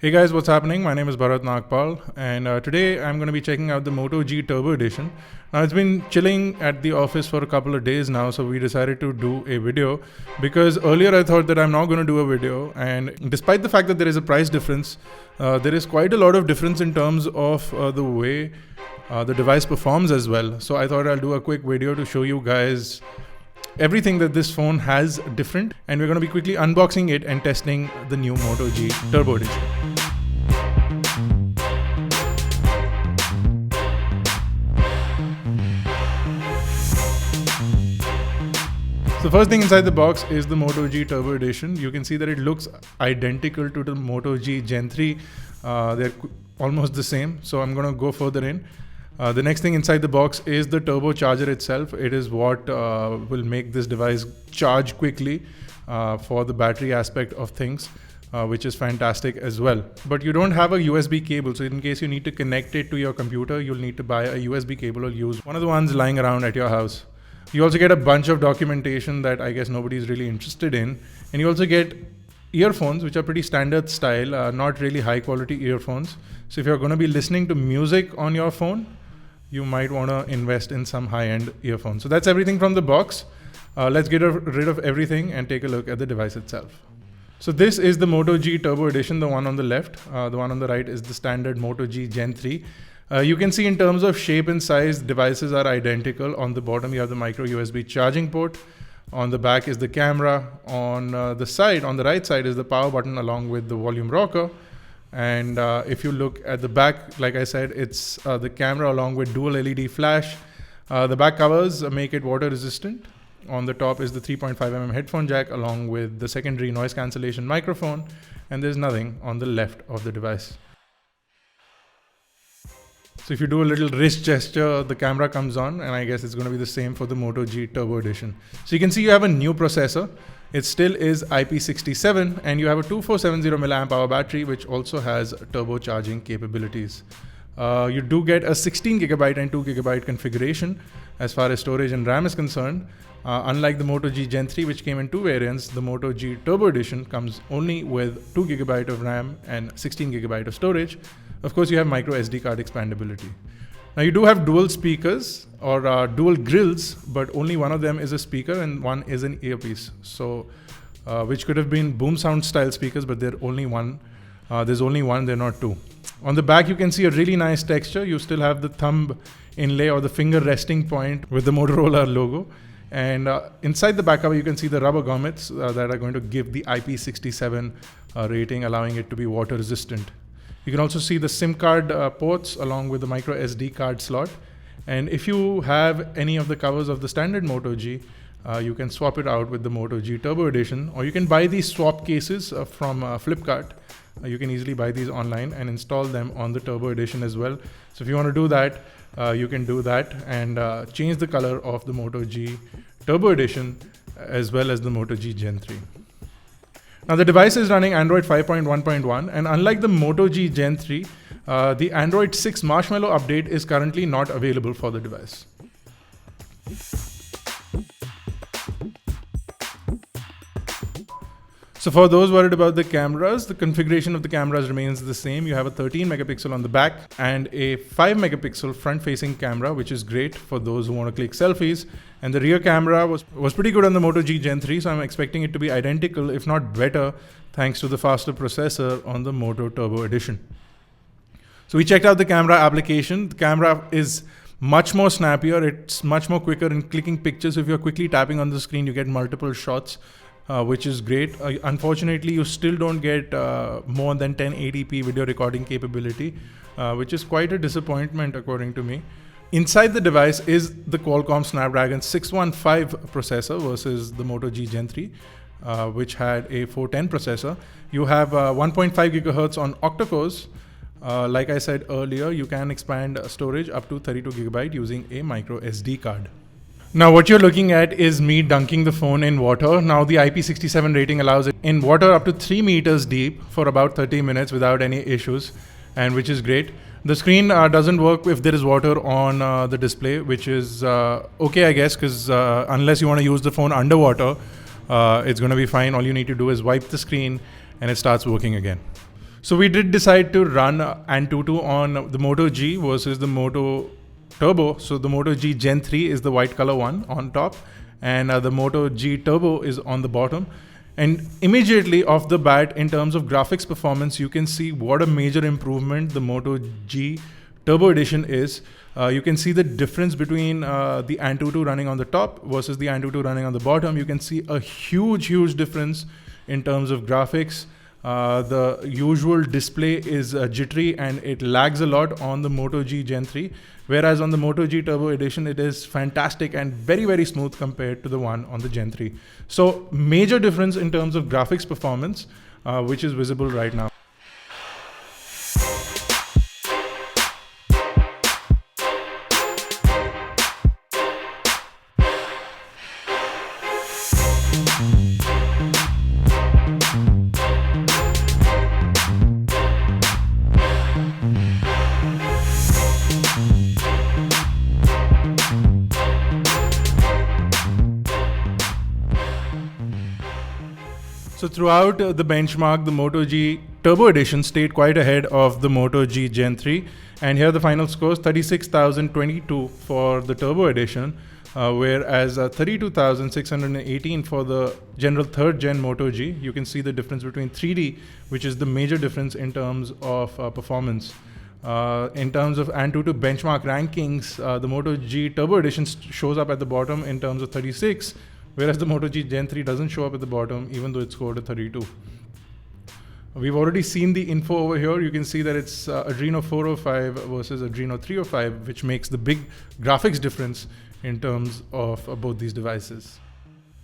Hey guys, what's happening? My name is Bharat Nagpal, and today I'm going to be checking out the Moto G Turbo Edition. Now it's been chilling at the office for a couple of days now, so we decided to do a video because earlier I thought that I'm not going to do a video, and despite the fact that there is a price difference, there is quite a lot of difference in terms of the way the device performs as well. So I thought I'll do a quick video to show you guys everything that this phone has different, and we're going to be quickly unboxing it and testing the new Moto G Turbo Edition. So first thing inside the box is the Moto G Turbo Edition. You can see that it looks identical to the Moto G Gen 3. They're almost the same. So I'm going to go further in. The next thing inside the box is the turbo charger itself. It is what will make this device charge quickly for the battery aspect of things, which is fantastic as well. But you don't have a USB cable. So in case you need to connect it to your computer, you'll need to buy a USB cable or use one of the ones lying around at your house. You also get a bunch of documentation that I guess nobody's really interested in. And you also get earphones, which are pretty standard style, not really high quality earphones. So if you're going to be listening to music on your phone, you might want to invest in some high-end earphones. So that's everything from the box. Let's get rid of everything and take a look at the device itself. So this is the Moto G Turbo Edition, the one on the left. The one on the right is the standard Moto G Gen 3. You can see in terms of shape and size, devices are identical. On the bottom, you have the micro USB charging port. On the back is the camera. On the side, on the right side, is the power button along with the volume rocker. And if you look at the back, like I said, it's the camera along with dual LED flash. The back covers make it water resistant. On the top is the 3.5mm headphone jack along with the secondary noise cancellation microphone. And there's nothing on the left of the device. So if you do a little wrist gesture, the camera comes on, and I guess it's going to be the same for the Moto G Turbo Edition. So you can see you have a new processor. It still is IP67, and you have a 2470 mAh battery, which also has turbo charging capabilities. You do get a 16GB and 2GB configuration as far as storage and RAM is concerned. Unlike the Moto G Gen 3, which came in two variants, the Moto G Turbo Edition comes only with 2GB of RAM and 16GB of storage. Of course, you have micro SD card expandability. Now you do have dual speakers or dual grills, but only one of them is a speaker and one is an earpiece. So, which could have been boom sound style speakers, but they're only one. There's only one, they're not two. On the back, you can see a really nice texture. You still have the thumb inlay or the finger resting point with the Motorola logo. And inside the back cover, you can see the rubber grommets that are going to give the IP67 rating, allowing it to be water resistant. You can also see the SIM card ports along with the micro SD card slot. And if you have any of the covers of the standard Moto G, you can swap it out with the Moto G Turbo Edition, or you can buy these swap cases from Flipkart. You can easily buy these online and install them on the Turbo Edition as well. So if you want to do that, you can do that and change the color of the Moto G Turbo Edition as well as the Moto G Gen 3. Now the device is running Android 5.1.1, and unlike the Moto G Gen 3, the Android 6 Marshmallow update is currently not available for the device. So for those worried about the cameras, the configuration of the cameras remains the same. You have a 13 megapixel on the back and a 5 megapixel front facing camera, which is great for those who want to click selfies. And the rear camera was pretty good on the Moto G Gen 3, so I'm expecting it to be identical, if not better, thanks to the faster processor on the Moto Turbo Edition. So we checked out the camera application. The camera is much more snappier. It's much more quicker in clicking pictures. If you're quickly tapping on the screen, you get multiple shots. Which is great. Unfortunately, you still don't get more than 1080p video recording capability, which is quite a disappointment according to me. Inside the device is the Qualcomm Snapdragon 615 processor versus the Moto G Gen 3, which had a 410 processor. You have 1.5 gigahertz on octa-cores. Like I said earlier, you can expand storage up to 32GB using a micro SD card. Now what you're looking at is me dunking the phone in water. Now the IP67 rating allows it in water up to 3 meters deep for about 30 minutes without any issues, and which is great. The screen doesn't work if there is water on the display, which is okay, I guess, because unless you want to use the phone underwater, it's going to be fine. All you need to do is wipe the screen and it starts working again. So we did decide to run Antutu on the Moto G versus the Moto Turbo. So the Moto G Gen 3 is the white color one on top, and the Moto G Turbo is on the bottom. And immediately off the bat, in terms of graphics performance, you can see what a major improvement the Moto G Turbo Edition is. You can see the difference between the Antutu running on the top versus the Antutu running on the bottom. You can see a huge difference in terms of graphics. The usual display is jittery and it lags a lot on the Moto G Gen 3, whereas on the Moto G Turbo Edition it is fantastic and very smooth compared to the one on the Gen 3. So major difference in terms of graphics performance, which is visible right now. So throughout the benchmark, the Moto G Turbo Edition stayed quite ahead of the Moto G Gen 3. And here are the final scores: 36,022 for the Turbo Edition, whereas 32,618 for the general third gen Moto G. You can see the difference between 3D, which is the major difference in terms of performance. In terms of Antutu benchmark rankings, the Moto G Turbo Edition shows up at the bottom in terms of 36, whereas the Moto G Gen 3 doesn't show up at the bottom, even though it scored a 32. We've already seen the info over here. You can see that it's Adreno 405 versus Adreno 305, which makes the big graphics difference in terms of both these devices.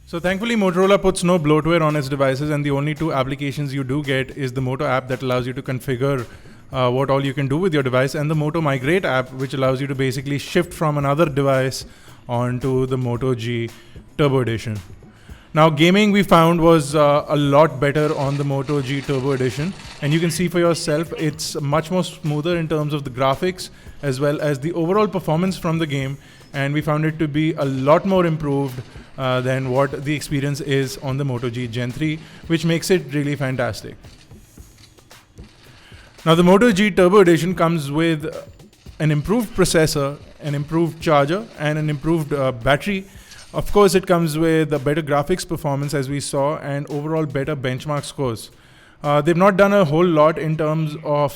So thankfully, Motorola puts no bloatware on its devices, and the only two applications you do get is the Moto app that allows you to configure what all you can do with your device, and the Moto Migrate app, which allows you to basically shift from another device onto the Moto G Turbo Edition. Now gaming, we found, was a lot better on the Moto G Turbo Edition, and you can see for yourself it's much more smoother in terms of the graphics as well as the overall performance from the game, and we found it to be a lot more improved than what the experience is on the Moto G Gen 3, which makes it really fantastic. Now the Moto G Turbo Edition comes with an improved processor, an improved charger, and an improved battery. Of course, it comes with a better graphics performance, as we saw, and overall better benchmark scores. They've not done a whole lot in terms of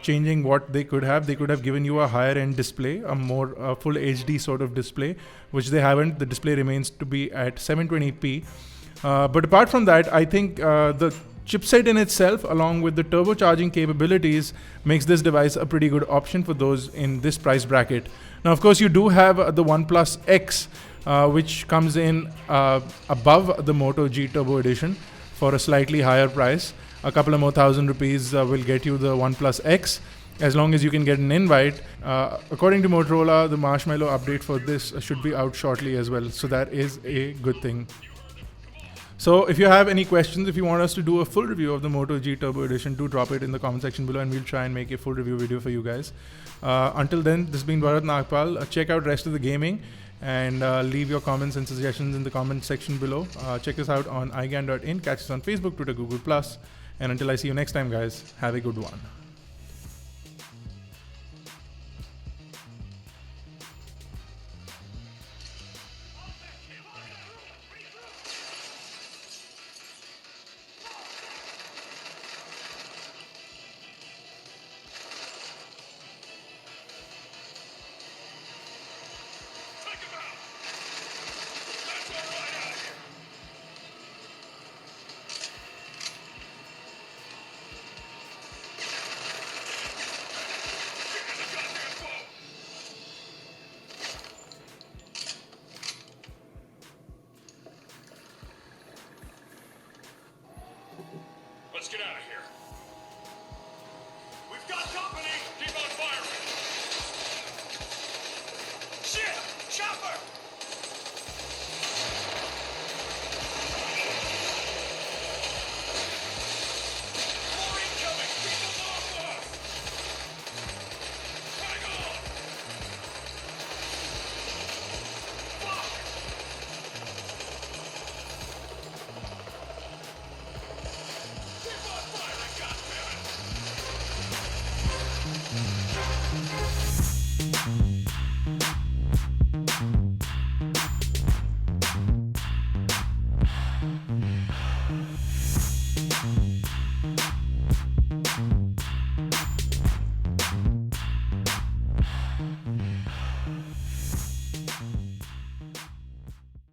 changing what they could have. They could have given you a higher end display, a more full HD sort of display, which they haven't. The display remains to be at 720p. But apart from that, I think the chipset in itself, along with the turbocharging capabilities, makes this device a pretty good option for those in this price bracket. Now, of course, you do have the OnePlus X, which comes in above the Moto G Turbo Edition for a slightly higher price. A couple of more thousand rupees will get you the OnePlus X, as long as you can get an invite. According to Motorola, the Marshmallow update for this should be out shortly as well, so that is a good thing. So if you have any questions, if you want us to do a full review of the Moto G Turbo Edition, do drop it in the comment section below and we'll try and make a full review video for you guys. Until then, this has been Bharat Nagpal. Check out rest of the gaming and leave your comments and suggestions in the comment section below. Check us out on iGyaan.in, catch us on Facebook, Twitter, Google+. And until I see you next time, guys, have a good one.